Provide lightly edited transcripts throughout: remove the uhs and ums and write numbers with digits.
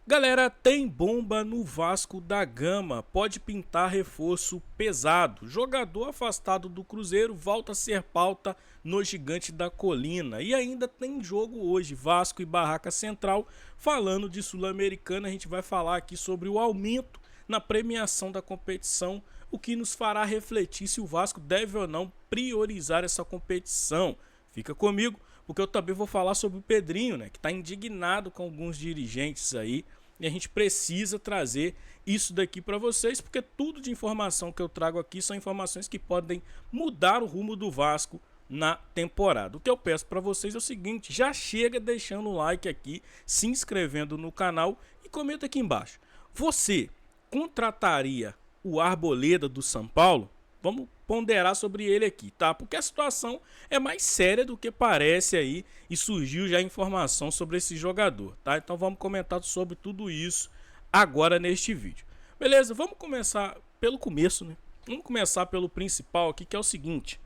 Galera, tem bomba no Vasco da Gama, pode pintar reforço pesado. Jogador afastado do Cruzeiro volta a ser pauta no Gigante da Colina. E ainda tem jogo hoje, Vasco e Barraca Central. Falando de Sul-Americana, a gente vai falar aqui sobre o aumento na premiação da competição, o que nos fará refletir se o Vasco deve ou não priorizar essa competição. Fica comigo, porque eu também vou falar sobre o Pedrinho, né, que está indignado com alguns dirigentes aí, e a gente precisa trazer isso daqui para vocês, porque tudo de informação que eu trago aqui são informações que podem mudar o rumo do Vasco na temporada. O que eu peço para vocês é o seguinte: já chega deixando o like aqui, se inscrevendo no canal e comenta aqui embaixo. Você contrataria o Arboleda do São Paulo? Vamos ponderar sobre ele aqui, tá? Porque a situação é mais séria do que parece aí e surgiu já informação sobre esse jogador, tá? Então vamos comentar sobre tudo isso agora neste vídeo. Beleza? Vamos começar pelo começo, né? Vamos começar pelo principal aqui, que é o seguinte: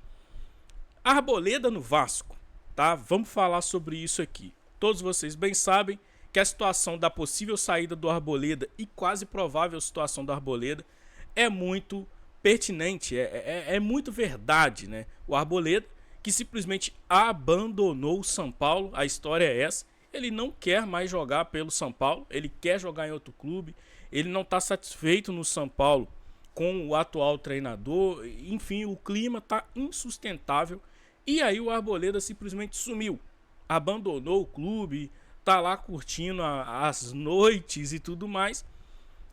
Arboleda no Vasco, tá? Vamos falar sobre isso aqui. Todos vocês bem sabem que a situação da possível saída do Arboleda e quase provável situação do Arboleda é muito pertinente, é muito verdade, né? O Arboleda, que simplesmente abandonou o São Paulo, a história é essa. Ele não quer mais jogar pelo São Paulo, ele quer jogar em outro clube, ele não está satisfeito no São Paulo com o atual treinador, enfim, o clima está insustentável. E aí o Arboleda simplesmente sumiu, abandonou o clube, tá lá curtindo as noites e tudo mais.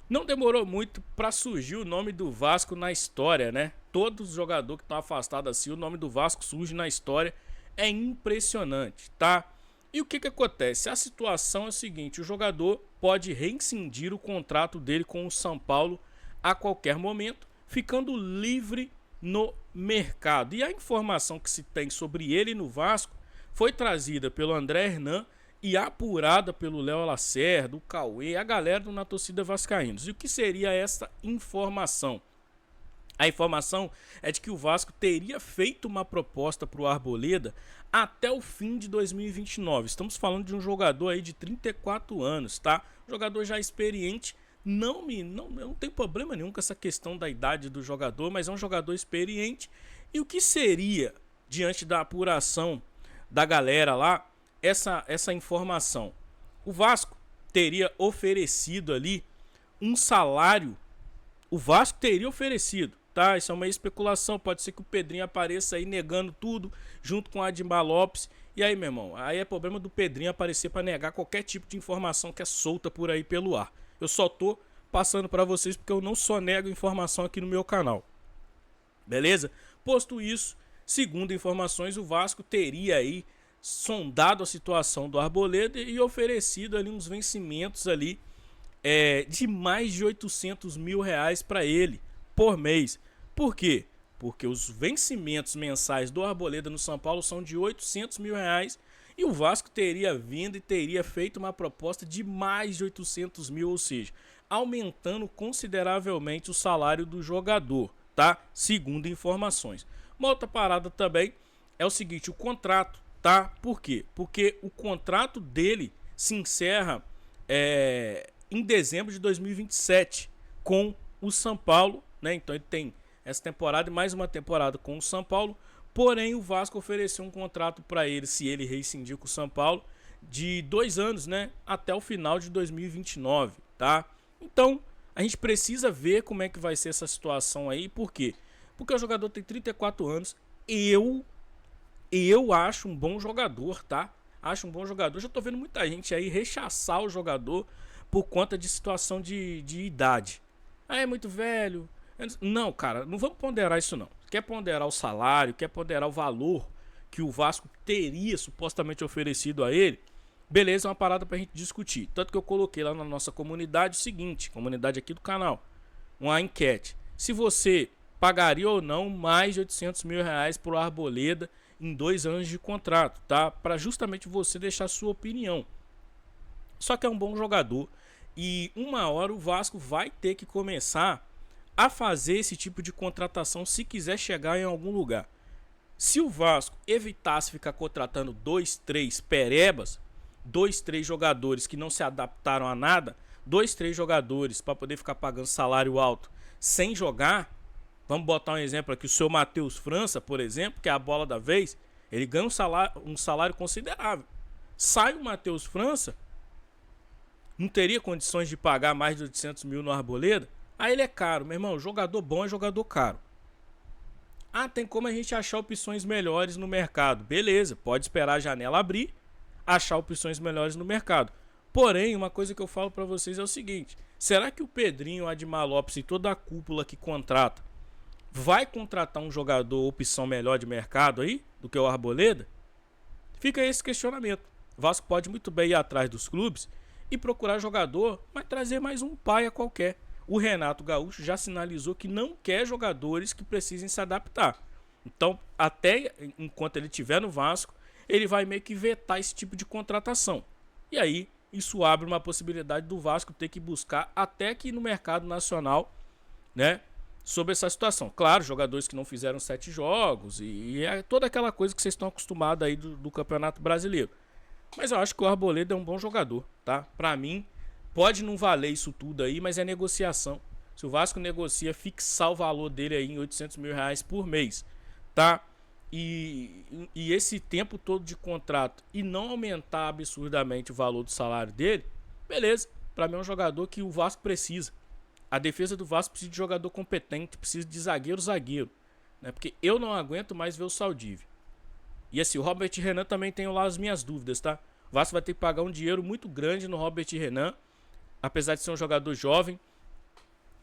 Não demorou muito para surgir o nome do Vasco na história, né? Todos os jogadores que estão afastados assim, o nome do Vasco surge na história. É impressionante, tá? E o que acontece? A situação é a seguinte: o jogador pode rescindir o contrato dele com o São Paulo a qualquer momento, ficando livre no mercado. E a informação que se tem sobre ele no Vasco foi trazida pelo André Hernan e apurada pelo Léo Lacerda, o Cauê, a galera na torcida vascaínos. E o que seria essa informação? A informação é de que o Vasco teria feito uma proposta para o Arboleda até o fim de 2029. Estamos falando de um jogador aí de 34 anos, tá? Jogador já experiente. Não tenho problema nenhum com essa questão da idade do jogador, mas é um jogador experiente. E o que seria, diante da apuração da galera lá, essa informação? O Vasco teria oferecido ali um salário. O Vasco teria oferecido, tá? Isso é uma especulação. Pode ser que o Pedrinho apareça aí negando tudo, junto com o Adimar Lopes. E aí, meu irmão, aí é problema do Pedrinho aparecer para negar qualquer tipo de informação que é solta por aí pelo ar. Eu só tô passando para vocês porque eu não só nego informação aqui no meu canal. Beleza? Posto isso, segundo informações, o Vasco teria aí sondado a situação do Arboleda e oferecido ali uns vencimentos ali de mais de 800 mil reais para ele por mês. Por quê? Porque os vencimentos mensais do Arboleda no São Paulo são de 800 mil reais e o Vasco teria vindo e teria feito uma proposta de mais de 800 mil, ou seja, aumentando consideravelmente o salário do jogador, tá? Segundo informações. Uma outra parada também é o seguinte: o contrato, tá? Por quê? Porque o contrato dele se encerra em dezembro de 2027 com o São Paulo, né? Então ele tem essa temporada e mais uma temporada com o São Paulo. Porém, o Vasco ofereceu um contrato para ele, se ele rescindir com o São Paulo, de 2 anos, né? Até o final de 2029, tá? Então, a gente precisa ver como é que vai ser essa situação aí. Por quê? Porque o jogador tem 34 anos. Eu acho um bom jogador, tá? Acho um bom jogador. Já tô vendo muita gente aí rechaçar o jogador por conta de situação de idade. Ah, é muito velho. Não, cara, não vamos ponderar isso não. Quer ponderar o salário, quer ponderar o valor que o Vasco teria supostamente oferecido a ele, beleza, é uma parada pra gente discutir. Tanto que eu coloquei lá na nossa comunidade o seguinte, comunidade aqui do canal, uma enquete: se você pagaria ou não mais de 800 mil reais pro Arboleda em 2 anos de contrato, tá? Para justamente você deixar sua opinião. Só que é um bom jogador e uma hora o Vasco vai ter que começar a fazer esse tipo de contratação se quiser chegar em algum lugar. Se o Vasco evitasse ficar contratando 2, 3 perebas, 2, 3 jogadores que não se adaptaram a nada, 2, 3 jogadores para poder ficar pagando salário alto sem jogar. Vamos botar um exemplo aqui, o seu Matheus França, por exemplo, que é a bola da vez, ele ganha um salário considerável. Sai o Matheus França, não teria condições de pagar mais de 800 mil no Arboleda, aí ele é caro. Meu irmão, jogador bom é jogador caro. Ah, tem como a gente achar opções melhores no mercado. Beleza, pode esperar a janela abrir, achar opções melhores no mercado. Porém, uma coisa que eu falo para vocês é o seguinte: será que o Pedrinho, Admar Lopes e toda a cúpula que contrata vai contratar um jogador opção melhor de mercado aí do que o Arboleda? Fica esse questionamento. O Vasco pode muito bem ir atrás dos clubes e procurar jogador, mas trazer mais um paia qualquer. O Renato Gaúcho já sinalizou que não quer jogadores que precisem se adaptar. Então, até enquanto ele estiver no Vasco, ele vai meio que vetar esse tipo de contratação. E aí, isso abre uma possibilidade do Vasco ter que buscar até aqui no mercado nacional, né, sobre essa situação. Claro, jogadores que não fizeram 7 jogos e é toda aquela coisa que vocês estão acostumados aí do Campeonato Brasileiro. Mas eu acho que o Arboleda é um bom jogador, tá? Pra mim, pode não valer isso tudo aí, mas é negociação. Se o Vasco negocia, fixar o valor dele aí em 800 mil reais por mês, tá? E esse tempo todo de contrato e não aumentar absurdamente o valor do salário dele, beleza. Pra mim é um jogador que o Vasco precisa. A defesa do Vasco precisa de jogador competente, precisa de zagueiro, né? Porque eu não aguento mais ver o Saldívia. E assim, o Robert Renan também tem lá as minhas dúvidas, tá? O Vasco vai ter que pagar um dinheiro muito grande no Robert Renan, apesar de ser um jogador jovem,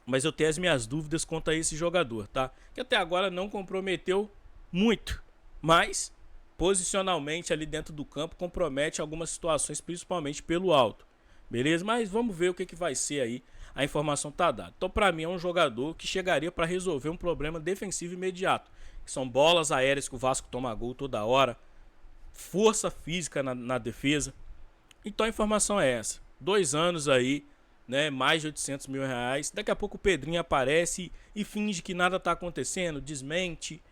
mas eu tenho as minhas dúvidas quanto a esse jogador, tá? Que até agora não comprometeu muito, mas posicionalmente ali dentro do campo compromete algumas situações, principalmente pelo alto, beleza? Mas vamos ver o que vai ser aí, a informação tá dada. Então pra mim é um jogador que chegaria para resolver um problema defensivo imediato, que são bolas aéreas que o Vasco toma gol toda hora, força física na defesa. Então a informação é essa, 2 anos aí, né, mais de 800 mil reais. Daqui a pouco o Pedrinho aparece e finge que nada tá acontecendo, desmente.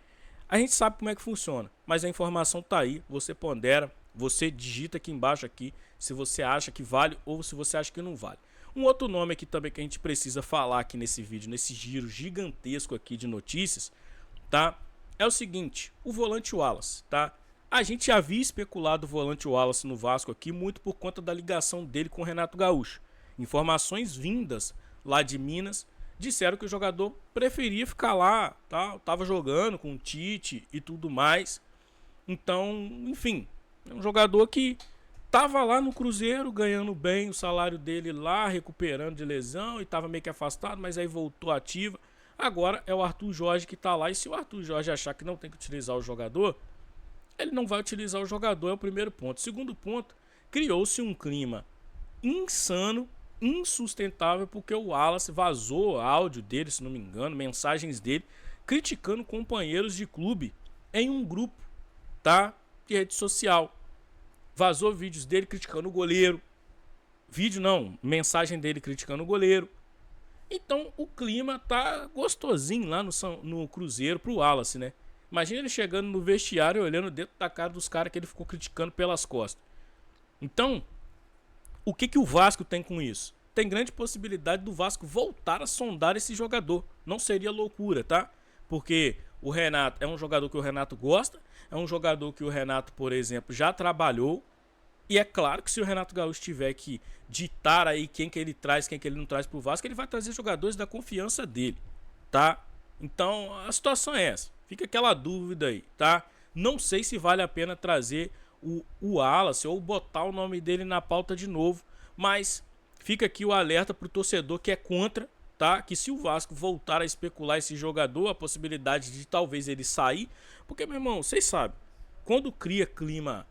A gente sabe como é que funciona, mas a informação tá aí, você pondera, você digita aqui embaixo aqui se você acha que vale ou se você acha que não vale. Um outro nome aqui também que a gente precisa falar aqui nesse vídeo, nesse giro gigantesco aqui de notícias, tá? É o seguinte, o volante Wallace, tá? A gente havia especulado o volante Wallace no Vasco aqui muito por conta da ligação dele com o Renato Gaúcho. Informações vindas lá de Minas disseram que o jogador preferia ficar lá, tá? Tava jogando com o Tite e tudo mais. Então, enfim, é um jogador que tava lá no Cruzeiro ganhando bem o salário dele lá, recuperando de lesão e tava meio que afastado, mas aí voltou ativa. Agora é o Arthur Jorge que tá lá, e se o Arthur Jorge achar que não tem que utilizar o jogador, ele não vai utilizar o jogador, é o primeiro ponto. Segundo ponto, criou-se um clima insano, insustentável, porque o Wallace vazou áudio dele, se não me engano, mensagens dele, criticando companheiros de clube em um grupo, tá? De rede social. Vazou vídeos dele criticando o goleiro. Vídeo não, mensagem dele criticando o goleiro. Então o clima tá gostosinho lá no Cruzeiro pro Wallace, né? Imagina ele chegando no vestiário e olhando dentro da cara dos caras que ele ficou criticando pelas costas. Então, o que o Vasco tem com isso? Tem grande possibilidade do Vasco voltar a sondar esse jogador. Não seria loucura, tá? Porque o Renato é um jogador que o Renato gosta, é um jogador que o Renato, por exemplo, já trabalhou. E é claro que se o Renato Gaúcho tiver que ditar aí quem que ele traz, quem que ele não traz pro Vasco, ele vai trazer jogadores da confiança dele, tá? Então, a situação é essa. Fica aquela dúvida aí, tá? Não sei se vale a pena trazer o Wallace ou botar o nome dele na pauta de novo, mas fica aqui o alerta pro torcedor que é contra, tá? Que se o Vasco voltar a especular esse jogador, a possibilidade de talvez ele sair, porque, meu irmão, vocês sabem, quando cria clima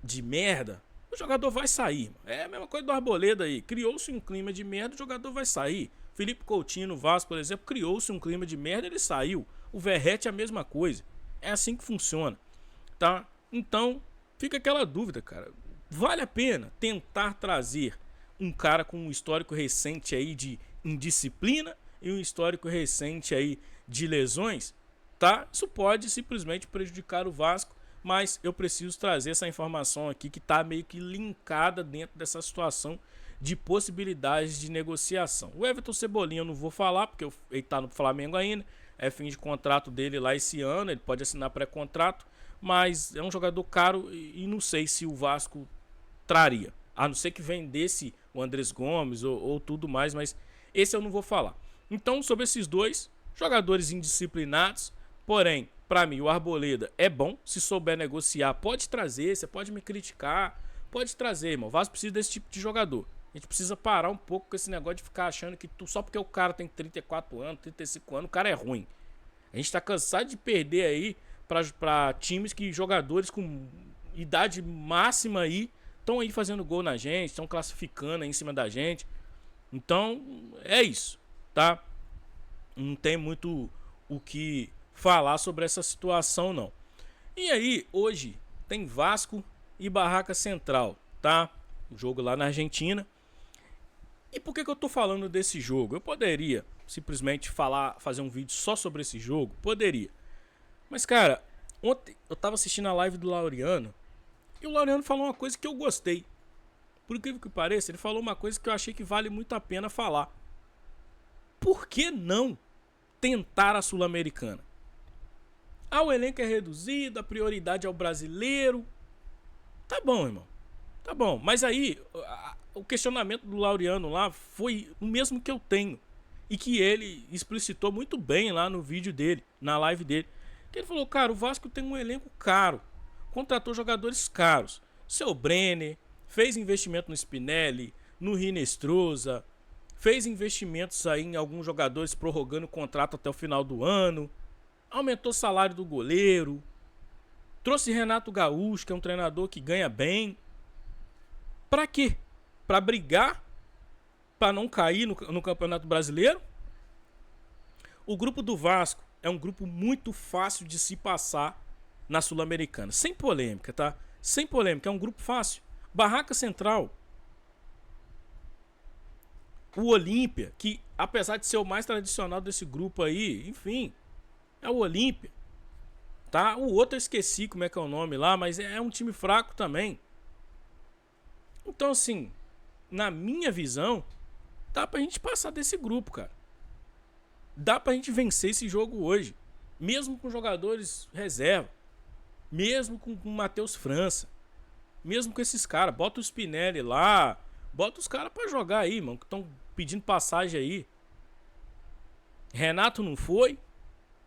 de merda, o jogador vai sair. É a mesma coisa do Arboleda aí. Criou-se um clima de merda, o jogador vai sair. Felipe Coutinho no Vasco, por exemplo, criou-se um clima de merda, ele saiu. O Verratti é a mesma coisa. É assim que funciona, tá? Então, fica aquela dúvida, cara. Vale a pena tentar trazer um cara com um histórico recente aí de indisciplina e um histórico recente aí de lesões, tá? Isso pode simplesmente prejudicar o Vasco, mas eu preciso trazer essa informação aqui que está meio que linkada dentro dessa situação de possibilidades de negociação. O Everton Cebolinha eu não vou falar, porque ele está no Flamengo ainda, é fim de contrato dele lá esse ano, ele pode assinar pré-contrato, mas é um jogador caro e não sei se o Vasco traria, a não ser que vendesse o Andrés Gomes ou tudo mais, mas esse eu não vou falar. Então, sobre esses dois jogadores indisciplinados, porém, para mim o Arboleda é bom, se souber negociar, pode trazer, você pode me criticar, pode trazer, irmão. O Vasco precisa desse tipo de jogador. A gente precisa parar um pouco com esse negócio de ficar achando que só porque o cara tem 34 anos, 35 anos, o cara é ruim. A gente tá cansado de perder aí para times que jogadores com idade máxima aí estão aí fazendo gol na gente, estão classificando aí em cima da gente. Então, é isso, tá? Não tem muito o que falar sobre essa situação, não. E aí, hoje, tem Vasco e Barraca Central, tá? O jogo lá na Argentina. E por que eu tô falando desse jogo? Eu poderia simplesmente fazer um vídeo só sobre esse jogo? Poderia. Mas, cara, ontem eu tava assistindo a live do Laureano e o Laureano falou uma coisa que eu gostei. Por incrível que pareça, ele falou uma coisa que eu achei que vale muito a pena falar. Por que não tentar a Sul-Americana? Ah, o elenco é reduzido, a prioridade é o brasileiro. Tá bom, irmão. Tá bom. Mas aí, o questionamento do Laureano lá foi o mesmo que eu tenho. E que ele explicitou muito bem lá no vídeo dele, na live dele. Que ele falou, cara, o Vasco tem um elenco caro. Contratou jogadores caros. Seu Brenner, fez investimento no Spinelli, no Rinestrosa, fez investimentos aí em alguns jogadores prorrogando o contrato até o final do ano, aumentou o salário do goleiro, trouxe Renato Gaúcho, que é um treinador que ganha bem. Pra quê? Pra brigar? Pra não cair no Campeonato Brasileiro? O grupo do Vasco é um grupo muito fácil de se passar na Sul-Americana. Sem polêmica, tá? Sem polêmica, é um grupo fácil. Barraca Central, o Olímpia, que apesar de ser o mais tradicional desse grupo aí, enfim, é o Olímpia, tá? O outro eu esqueci como é que é o nome lá, mas é um time fraco também. Então, assim, na minha visão, dá pra gente passar desse grupo, cara. Dá pra gente vencer esse jogo hoje, mesmo com jogadores reserva, mesmo com o Matheus França, mesmo com esses caras. Bota o Spinelli lá, bota os caras pra jogar aí, mano, que estão pedindo passagem aí. Renato não foi,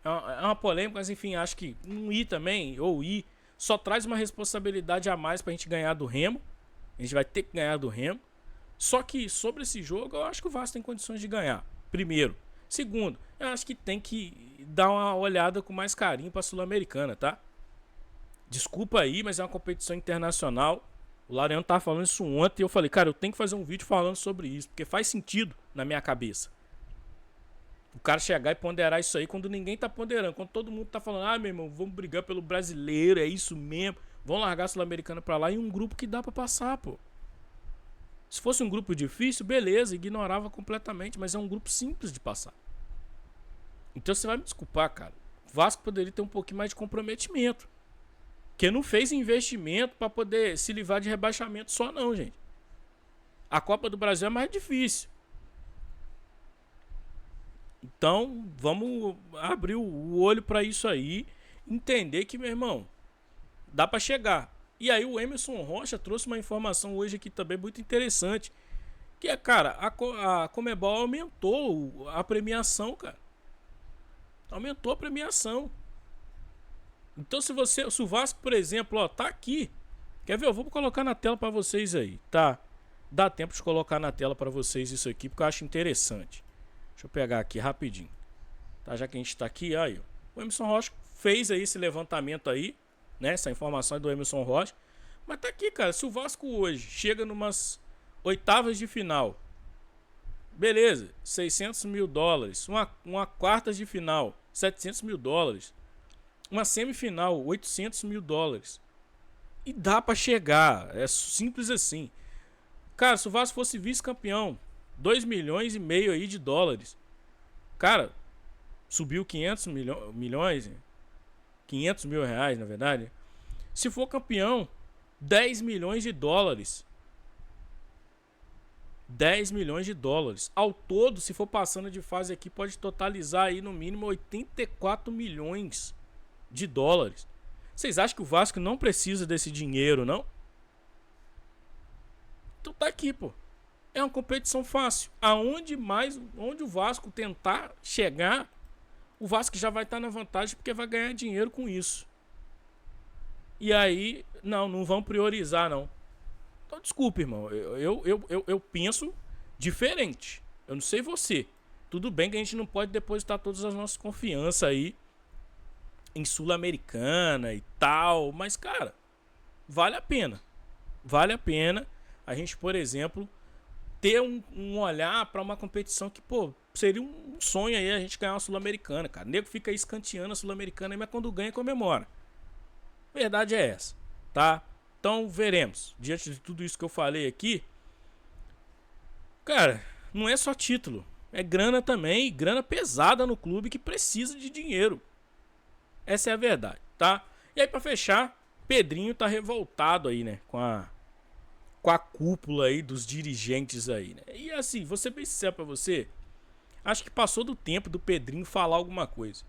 é uma polêmica, mas enfim, acho que não ir também, ou ir, só traz uma responsabilidade a mais pra gente ganhar do Remo. A gente vai ter que ganhar do Remo. Só que sobre esse jogo, eu acho que o Vasco tem condições de ganhar. Primeiro. Segundo, eu acho que tem que dar uma olhada com mais carinho pra Sul-Americana, tá? Desculpa aí, mas é uma competição internacional. O Laureano tava falando isso ontem e eu falei, cara, eu tenho que fazer um vídeo falando sobre isso, porque faz sentido na minha cabeça. O cara chegar e ponderar isso aí quando ninguém tá ponderando. Quando todo mundo tá falando, ah, meu irmão, vamos brigar pelo brasileiro, é isso mesmo. Vamos largar a Sul-Americana pra lá, e um grupo que dá pra passar, pô. Se fosse um grupo difícil, beleza, ignorava completamente, mas é um grupo simples de passar. Então você vai me desculpar, cara. O Vasco poderia ter um pouquinho mais de comprometimento. Que não fez investimento pra poder se livrar de rebaixamento só não, gente. A Copa do Brasil é mais difícil. Então, vamos abrir o olho pra isso aí. Entender que, meu irmão, dá pra chegar. E aí o Emerson Rocha trouxe uma informação hoje aqui também muito interessante. Que é, cara, a Conmebol aumentou a premiação, cara. Aumentou a premiação. Então se o Vasco, por exemplo, ó, tá aqui. Quer ver? Eu vou colocar na tela pra vocês aí, tá? Dá tempo de colocar na tela pra vocês isso aqui, porque eu acho interessante. Deixa eu pegar aqui rapidinho. Tá? Já que a gente tá aqui, aí, ó. O Emerson Rocha fez aí esse levantamento aí, né? Essa informação é do Emerson Rocha. Mas tá aqui, cara. Se o Vasco hoje chega numas oitavas de final, beleza, 600 mil dólares. Uma quartas de final, 700 mil dólares. Uma semifinal, 800 mil dólares. E dá pra chegar. É simples assim. Cara, se o Vasco fosse vice-campeão, 2 milhões e meio aí de dólares. Cara, subiu 500 milhões. 500 mil reais, na verdade. Se for campeão, 10 milhões de dólares. 10 milhões de dólares. Ao todo, se for passando de fase aqui, pode totalizar aí no mínimo 84 milhões de dólares. Vocês acham que o Vasco não precisa desse dinheiro, não? Então tá aqui, pô. É uma competição fácil. Onde o Vasco tentar chegar, o Vasco já vai estar na vantagem porque vai ganhar dinheiro com isso. E aí, não vão priorizar, não. Então, desculpe, irmão. Eu penso diferente. Eu não sei você. Tudo bem que a gente não pode depositar todas as nossas confianças aí em Sul-Americana e tal. Mas, cara, vale a pena. Vale a pena a gente, por exemplo, ter um olhar para uma competição que, pô, seria um sonho aí a gente ganhar uma Sul-Americana, cara. O nego fica aí escanteando a Sul-Americana, mas quando ganha, comemora. Verdade é essa, tá? Então, veremos. Diante de tudo isso que eu falei aqui, cara, não é só título. É grana também, grana pesada no clube que precisa de dinheiro. Essa é a verdade, tá? E aí, pra fechar, Pedrinho tá revoltado aí, né? Com a cúpula aí dos dirigentes aí, né? E assim, vou ser bem sincero pra você, acho que passou do tempo do Pedrinho falar alguma coisa.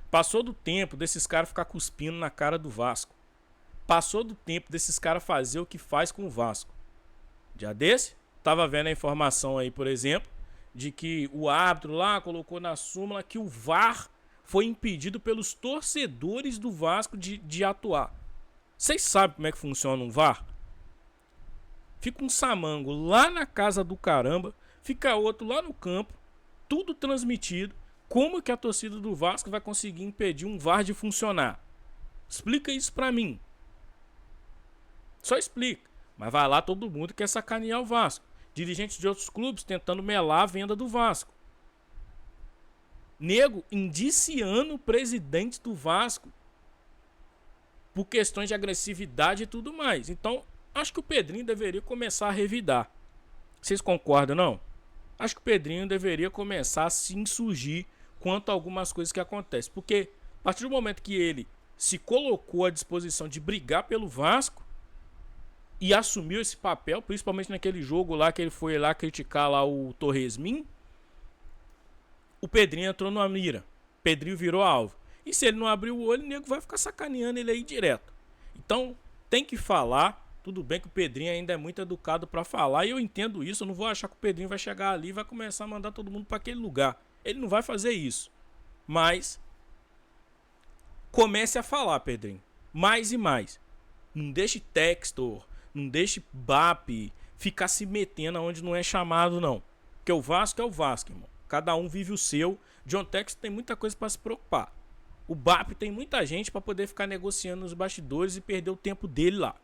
Passou do tempo desses caras ficar cuspindo na cara do Vasco. Passou do tempo desses caras fazer o que faz com o Vasco. Dia desse, tava vendo a informação aí, por exemplo, de que o árbitro lá colocou na súmula que o VAR foi impedido pelos torcedores do Vasco de atuar. Vocês sabem como é que funciona um VAR? Fica um samango lá na casa do caramba, fica outro lá no campo, tudo transmitido. Como que a torcida do Vasco vai conseguir impedir um VAR de funcionar? Explica isso pra mim. Só explica. Mas vai lá todo mundo quer sacanear o Vasco. Dirigentes de outros clubes tentando melar a venda do Vasco. Nego indiciando o presidente do Vasco por questões de agressividade e tudo mais. Então, acho que o Pedrinho deveria começar a revidar. Vocês concordam, não? Acho que o Pedrinho deveria começar a se insurgir quanto a algumas coisas que acontecem. Porque a partir do momento que ele se colocou à disposição de brigar pelo Vasco e assumiu esse papel, principalmente naquele jogo lá que ele foi lá criticar lá o Torresmin, o Pedrinho entrou numa mira. O Pedrinho virou alvo. E se ele não abrir o olho, o nego vai ficar sacaneando ele aí direto. Então, tem que falar. Tudo bem que o Pedrinho ainda é muito educado para falar, e eu entendo isso. Eu não vou achar que o Pedrinho vai chegar ali e vai começar a mandar todo mundo para aquele lugar. Ele não vai fazer isso. Mas comece a falar, Pedrinho. Mais e mais. Não deixe Textor, não deixe BAP ficar se metendo onde não é chamado, não. Porque o Vasco é o Vasco, irmão. Cada um vive o seu. John Textor tem muita coisa para se preocupar. O BAP tem muita gente para poder ficar negociando nos bastidores e perder o tempo dele lá.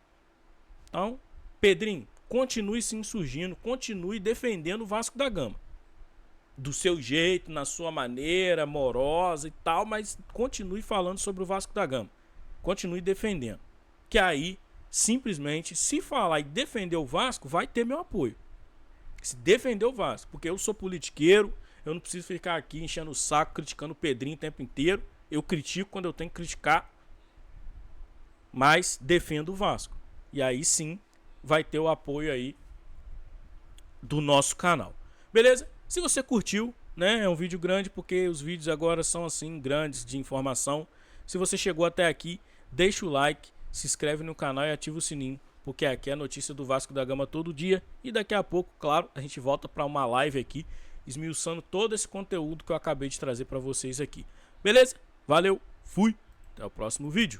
Então, Pedrinho, continue se insurgindo, continue defendendo o Vasco da Gama. Do seu jeito, na sua maneira, amorosa e tal, mas continue falando sobre o Vasco da Gama. Continue defendendo. Que aí, simplesmente, se falar e defender o Vasco, vai ter meu apoio. Se defender o Vasco, porque eu sou politiqueiro, eu não preciso ficar aqui enchendo o saco, criticando o Pedrinho o tempo inteiro. Eu critico quando eu tenho que criticar, mas defendo o Vasco. E aí sim vai ter o apoio aí do nosso canal. Beleza? Se você curtiu, né? É um vídeo grande porque os vídeos agora são assim grandes de informação. Se você chegou até aqui, deixa o like, se inscreve no canal e ativa o sininho, porque aqui é a notícia do Vasco da Gama todo dia. E daqui a pouco, claro, a gente volta para uma live aqui, esmiuçando todo esse conteúdo que eu acabei de trazer para vocês aqui. Beleza? Valeu, fui, até o próximo vídeo.